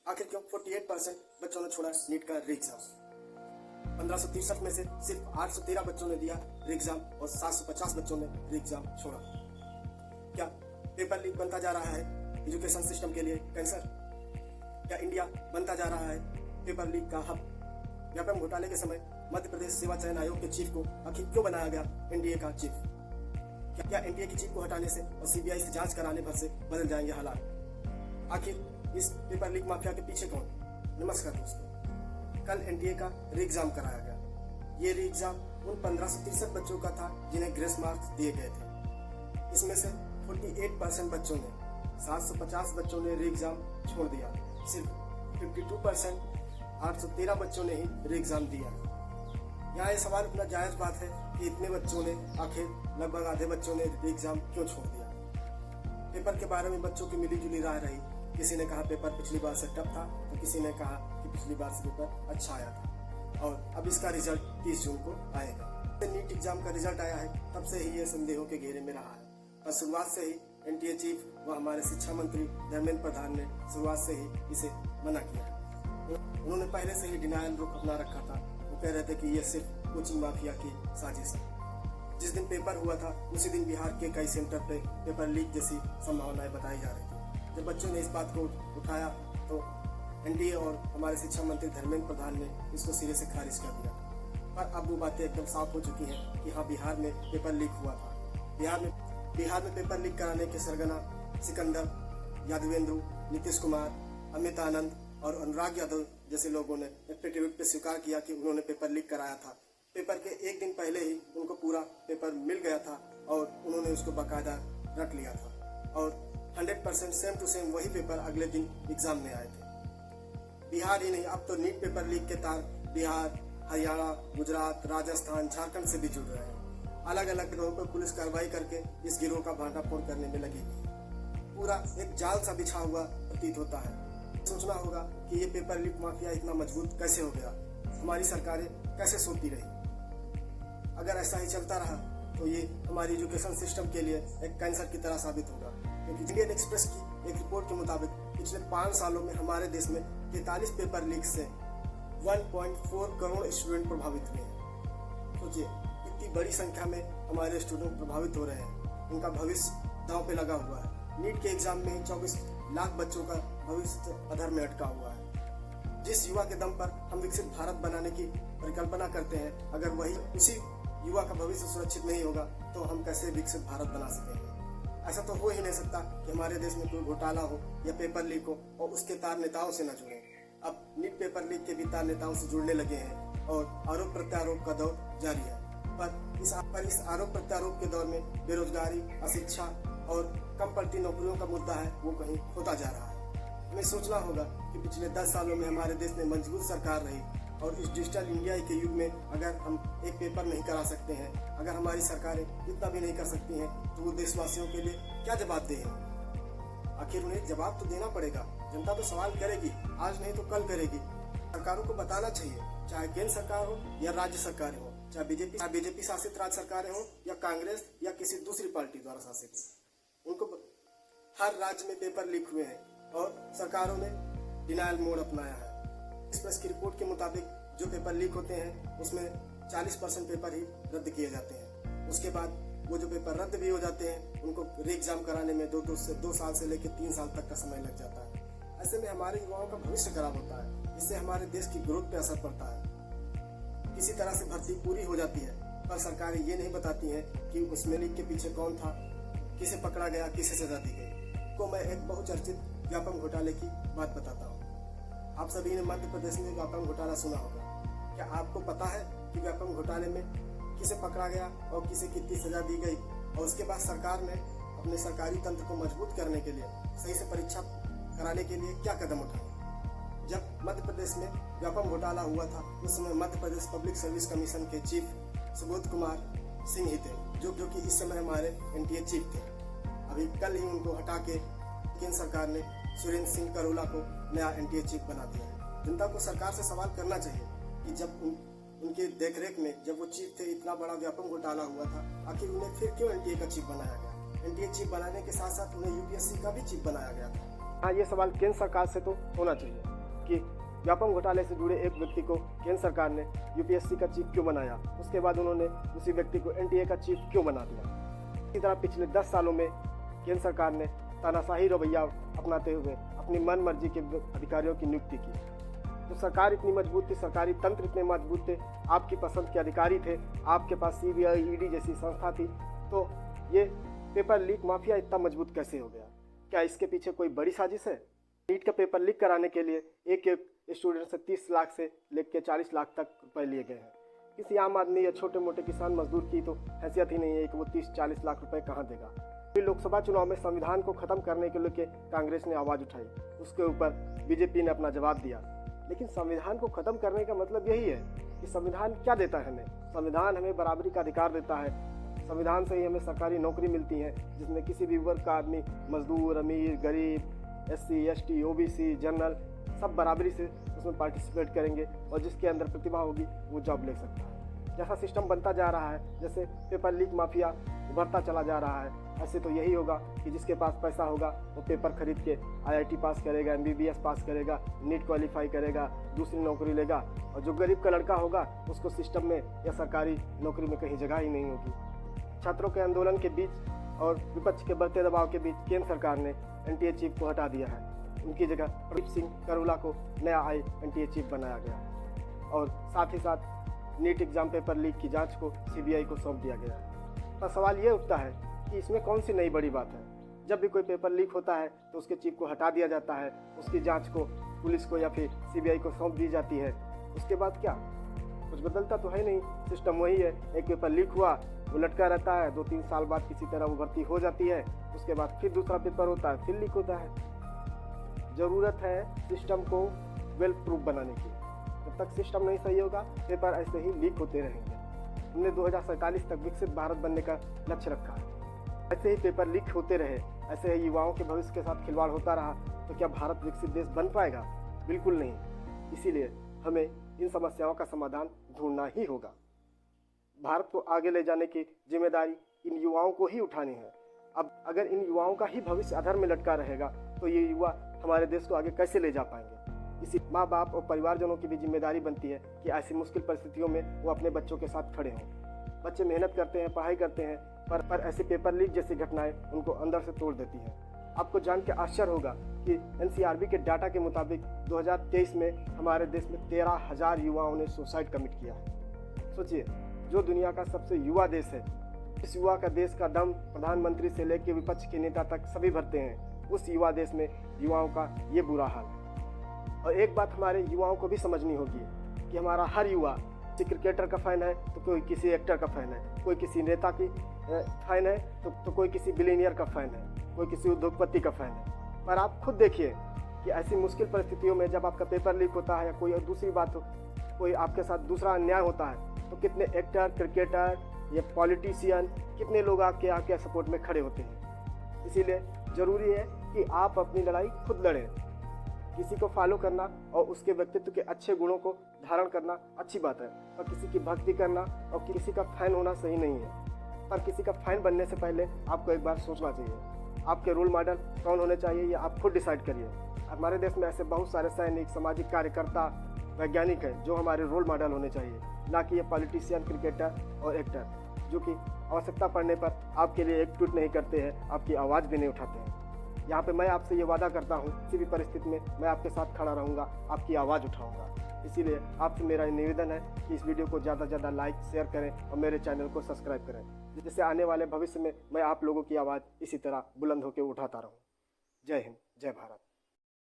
आखिर क्यों 48% बच्चों ने छोड़ा नीट का री एग्जाम? 1563 में से सिर्फ 813 बच्चों ने दिया री एग्जाम और 750 बच्चों ने री एग्जाम छोड़ा। क्या पेपर लीक बनता जा रहा है एजुकेशन सिस्टम के लिए कैंसर? क्या इंडिया बनता जा रहा है पेपर लीक का हब? व्यापम घोटाले के समय मध्य प्रदेश सेवा चयन आयोग के चीफ को आखिर क्यों बनाया गया एनडीए का चीफ? क्या एनडीए की चीफ को हटाने से और सीबीआई से जांच कराने भर से बदल जाएंगे हालात? आखिर इस पेपर लीक माफिया के पीछे कौन? नमस्कार दोस्तों, कल एनडीए का री एग्जाम कराया गया। ये री एग्जाम उन 1563 बच्चों का था जिन्हें ग्रेस मार्क्स दिए गए थे। इसमें से 48% बच्चों ने, 750 बच्चों ने री एग्जाम छोड़ दिया। सिर्फ 52% 813 बच्चों ने ही री एग्जाम दिया। यहाँ ये सवाल अपना जायज बात है कि इतने बच्चों ने, आखिर लगभग आधे बच्चों ने री एग्जाम क्यों छोड़ दिया? पेपर के बारे में बच्चों की मिली जुली राय रही। किसी ने कहा पेपर पिछली बार से टफ था, तो किसी ने कहा कि पिछली बार से पेपर अच्छा आया था और अब इसका रिजल्ट 30 जून को आएगा। नीट एग्जाम का रिजल्ट आया है, तब से ही ये संदेहों के घेरे में रहा है और शुरुआत से ही एनडीए चीफ व हमारे शिक्षा मंत्री धर्मेंद्र प्रधान ने शुरुआत से ही इसे मना किया। उन्होंने पहले से ही डिनायल रुख अपना रखा था। वो कह रहे थे कि ये सिर्फ कोचिंग माफिया की साजिश है। जिस दिन पेपर हुआ था उसी दिन बिहार के कई सेंटर पे पेपर लीक जैसी संभावनाएं बताई जा रही थी। जब बच्चों ने इस बात को उठाया तो एनडीए और हमारे शिक्षा मंत्री धर्मेंद्र प्रधान ने इसको सिरे से खारिज कर दिया। पर अब वो बातें एकदम साफ हो चुकी हैं कि हाँ, बिहार में पेपर लीक हुआ था। बिहार में पेपर लीक कराने के सरगना सिकंदर, यादवेंद्र, नीतीश कुमार, अमित आनंद और अनुराग यादव जैसे लोगों ने एफिडेविट पे स्वीकार किया कि उन्होंने पेपर लीक कराया था। पेपर के एक दिन पहले ही उनको पूरा पेपर मिल गया था और उन्होंने उसको बाकायदा रख लिया था और 100% सेम टू सेम वही पेपर अगले दिन एग्जाम में आए थे। बिहार ही नहीं, अब तो नीट पेपर लीक के तार बिहार, हरियाणा, गुजरात, राजस्थान, झारखंड से भी जुड़ रहे हैं। अलग अलग गिरोह पर पुलिस कार्रवाई करके इस गिरोह का भांडाफोड़ करने में लगी हुई। पूरा एक जाल सा बिछा हुआ प्रतीत होता है। सोचना होगा कि ये पेपर लीक माफिया इतना मजबूत कैसे हो गया, हमारी सरकारें कैसे सोती रही। अगर ऐसा ही चलता रहा तो ये हमारी एजुकेशन सिस्टम के लिए एक कैंसर की तरह साबित होगा। क्योंकि इंडियन एक्सप्रेस की एक रिपोर्ट के मुताबिक पिछले 5 सालों में हमारे देश में 43 पेपर लीक से 1.4 करोड़ स्टूडेंट प्रभावित हुए हैं। सोचिए, इतनी बड़ी संख्या में हमारे स्टूडेंट प्रभावित हो रहे हैं, उनका भविष्य दांव पे लगा हुआ है। नीट के एग्जाम में ही 24 लाख बच्चों का भविष्य अधर में अटका हुआ है। जिस युवा के दम पर हम विकसित भारत बनाने की परिकल्पना करते हैं, अगर वही उसी युवा का भविष्य सुरक्षित नहीं होगा तो हम कैसे विकसित भारत बना सकेंगे? ऐसा तो हो ही नहीं सकता कि हमारे देश में कोई घोटाला हो या पेपर लीक हो और उसके तार नेताओं से न जुड़े। अब नीट पेपर लीक के भी तार नेताओं से जुड़ने लगे हैं और आरोप प्रत्यारोप का दौर जारी है। पर इस आरोप प्रत्यारोप के दौर में बेरोजगारी, अशिक्षा और कम पढ़ती नौकरियों का मुद्दा है, वो कहीं होता जा रहा है। हमें सोचना होगा कि पिछले 10 सालों में हमारे देश में मजबूत सरकार रही और इस डिजिटल इंडिया के युग में अगर हम एक पेपर नहीं करा सकते हैं, अगर हमारी सरकारें इतना भी नहीं कर सकती हैं, तो वो देशवासियों के लिए क्या जवाब दें? आखिर उन्हें जवाब तो देना पड़ेगा। जनता तो सवाल करेगी, आज नहीं तो कल करेगी। सरकारों को बताना चाहिए, चाहे केंद्र सरकार हो या राज्य सरकारें हो, चाहे बीजेपी शासित राज्य सरकारें हो या कांग्रेस या किसी दूसरी पार्टी द्वारा शासित, उनको हर राज्य में पेपर लीक हुए हैं और सरकारों ने डिनायल मोड अपनाया है। एक्सप्रेस की रिपोर्ट के मुताबिक जो पेपर लीक होते हैं उसमें 40% पेपर ही रद्द किए जाते हैं। उसके बाद वो जो पेपर रद्द भी हो जाते हैं उनको री एग्जाम कराने में 2 साल से लेकर 3 साल तक का समय लग जाता है। ऐसे में हमारे युवाओं का भविष्य खराब होता है। इससे हमारे देश की ग्रोथ पे असर पड़ता है। किसी तरह से भर्ती पूरी हो जाती है पर सरकारें ये नहीं बताती हैं कि उसमें लीक के पीछे कौन था, किसे पकड़ा गया, किसे सजा दी गई। को मैं एक बहुचर्चित व्यापम घोटाले की बात बताता हूँ। आप सभी ने मध्य प्रदेश में व्यापम घोटाला सुना होगा। क्या आपको पता है कि व्यापम घोटाले में किसे पकड़ा गया और किसे कितनी सजा दी गई? और उसके बाद सरकार ने अपने सरकारी तंत्र को मजबूत करने के लिए, सही से परीक्षा कराने के लिए क्या कदम उठाए? जब मध्य प्रदेश में व्यापम घोटाला हुआ था उस समय Madhya Pradesh public service commission के चीफ सुबोध कुमार सिंह ही थे, जो कि इस समय हमारे एनटीए चीफ थे। अभी कल ही उनको हटा के केंद्र सरकार ने सुरेंद्र सिंह करोला को नया एनटीए चीफ बना दिया है। जनता को सरकार से सवाल करना चाहिए कि जब उनके देखरेख में जब वो चीफ थे, इतना बड़ा व्यापम घोटाला हुआ था, आखिर उन्हें फिर क्यों एनटीए का चीफ बनाया गया? एनटीए चीफ बनाने के साथ साथ उन्हें यूपीएससी का भी चीफ बनाया गया था। हाँ, ये सवाल केंद्र सरकार से तो होना चाहिए। कि व्यापम घोटाले से जुड़े एक व्यक्ति को केंद्र सरकार ने यूपीएससी का चीफ क्यों बनाया, उसके बाद उन्होंने उसी व्यक्ति को एनटीए का चीफ क्यों बना दिया। इसी तरह पिछले 10 सालों में केंद्र सरकार ने तानाशाही रवैया अपनाते हुए अपनी मन मर्जी के अधिकारियों की नियुक्ति की। तो सरकार इतनी मजबूत थी, सरकारी तंत्र इतने मजबूत थे, आपकी पसंद के अधिकारी थे, आपके पास सीबीआई ईडी जैसी संस्था थी, तो ये पेपर लीक माफिया इतना मजबूत कैसे हो गया? क्या इसके पीछे कोई बड़ी साजिश है? नीट का पेपर लीक कराने के लिए एक एक स्टूडेंट से 30 लाख से लेकर 40 लाख तक रुपए लिए गए हैं। किसी आम आदमी या छोटे मोटे किसान मजदूर की तो हैसियत ही नहीं है कि वो 30-40 लाख रुपए कहाँ देगा। लोकसभा चुनाव में संविधान को खत्म करने के लिए कांग्रेस ने आवाज उठाई, उसके ऊपर बीजेपी ने अपना जवाब दिया। लेकिन संविधान को खत्म करने का मतलब यही है कि संविधान क्या देता है हमें? संविधान हमें बराबरी का अधिकार देता है। संविधान से ही हमें सरकारी नौकरी मिलती है, जिसमें किसी भी वर्ग का आदमी, मजदूर, अमीर, गरीब, SC, ST, OBC, जनरल, सब बराबरी से उसमें पार्टिसिपेट करेंगे और जिसके अंदर प्रतिभा होगी वो जॉब ले सकता है। जैसा सिस्टम बनता जा रहा है, जैसे पेपर लीक माफिया उभरता चला जा रहा है, ऐसे तो यही होगा कि जिसके पास पैसा होगा वो पेपर खरीद के IIT पास करेगा, MBBS पास करेगा, नीट क्वालिफाई करेगा, दूसरी नौकरी लेगा, और जो गरीब का लड़का होगा उसको सिस्टम में या सरकारी नौकरी में कहीं जगह ही नहीं होगी। छात्रों के आंदोलन के बीच और विपक्ष के बढ़ते दबाव के बीच केंद्र सरकार ने एनटीए चीफ को हटा दिया है। उनकी जगह प्रदीप सिंह करोला को नया एनटीए चीफ बनाया गया और साथ ही साथ नीट एग्जाम पेपर लीक की जांच को सीबीआई को सौंप दिया गया। पर सवाल ये उठता है कि इसमें कौन सी नई बड़ी बात है? जब भी कोई पेपर लीक होता है तो उसके चीफ को हटा दिया जाता है, उसकी जांच को पुलिस को या फिर सीबीआई को सौंप दी जाती है। उसके बाद क्या? कुछ बदलता तो है नहीं, सिस्टम वही है। एक पेपर लीक हुआ, वो लटका रहता है, 2-3 साल बाद किसी तरह वो भर्ती हो जाती है, उसके बाद फिर दूसरा पेपर होता है, फिर लीक होता है। ज़रूरत है सिस्टम को वेल प्रूफ बनाने की। जब तक सिस्टम नहीं सही होगा, पेपर ऐसे ही लीक होते रहेंगे। हमने 2047 तक विकसित भारत बनने का लक्ष्य रखा है। ऐसे ही पेपर लीक होते रहे, ऐसे ही युवाओं के भविष्य के साथ खिलवाड़ होता रहा तो क्या भारत विकसित देश बन पाएगा? बिल्कुल नहीं। इसीलिए हमें इन समस्याओं का समाधान ढूंढना ही होगा। भारत को आगे ले जाने की जिम्मेदारी इन युवाओं को ही उठानी है। अब अगर इन युवाओं का ही भविष्य अधर में लटका रहेगा तो ये युवा हमारे देश को आगे कैसे ले जा पाएंगे? इसी माँ बाप और परिवारजनों की भी जिम्मेदारी बनती है कि ऐसी मुश्किल परिस्थितियों में वो अपने बच्चों के साथ खड़े हों। बच्चे मेहनत करते हैं, पढ़ाई करते हैं, पर ऐसे पेपर लीक जैसी घटनाएं उनको अंदर से तोड़ देती हैं। आपको जान के आश्चर्य होगा कि NCRB के डाटा के मुताबिक 2023 में हमारे देश में 13,000 युवाओं ने सुसाइड कमिट किया है। सोचिए, जो दुनिया का सबसे युवा देश है, इस युवा का देश का दम प्रधानमंत्री से लेकर विपक्ष के नेता तक सभी भरते हैं। उस युवा देश में युवाओं का ये बुरा हाल है। और एक बात हमारे युवाओं को भी समझनी होगी कि हमारा हर युवा किसी क्रिकेटर का फैन है तो कोई किसी एक्टर का फैन है, कोई किसी नेता की फैन है तो कोई किसी बिलियनियर का फैन है, कोई किसी उद्योगपति का फैन है। पर आप खुद देखिए कि ऐसी मुश्किल परिस्थितियों में जब आपका पेपर लीक होता है या कोई दूसरी बात हो, कोई आपके साथ दूसरा अन्याय होता है, तो कितने एक्टर, क्रिकेटर या पॉलिटिशियन, कितने लोग आपके सपोर्ट में खड़े होते हैं। इसीलिए ज़रूरी है कि आप अपनी लड़ाई खुद लड़ें। किसी को फॉलो करना और उसके व्यक्तित्व के अच्छे गुणों को धारण करना अच्छी बात है, पर किसी की भक्ति करना और किसी का फैन होना सही नहीं है। पर किसी का फैन बनने से पहले आपको एक बार सोचना चाहिए, आपके रोल मॉडल कौन होने चाहिए ये आप खुद डिसाइड करिए। हमारे देश में ऐसे बहुत सारे सैनिक, सामाजिक कार्यकर्ता, वैज्ञानिक हैं जो हमारे रोल मॉडल होने चाहिए, ना कि ये पॉलिटिशियन, क्रिकेटर और एक्टर जो कि आवश्यकता पड़ने पर आपके लिए एक ट्वीट नहीं करते हैं, आपकी आवाज़ भी नहीं उठाते हैं। यहाँ पे मैं आपसे ये वादा करता हूँ, किसी भी परिस्थिति में मैं आपके साथ खड़ा रहूँगा, आपकी आवाज़ उठाऊँगा। इसीलिए आपसे मेरा निवेदन है कि इस वीडियो को ज़्यादा से ज़्यादा लाइक, शेयर करें और मेरे चैनल को सब्सक्राइब करें, जिससे आने वाले भविष्य में मैं आप लोगों की आवाज़ इसी तरह बुलंद होकर उठाता रहूँ। जय हिंद, जय भारत।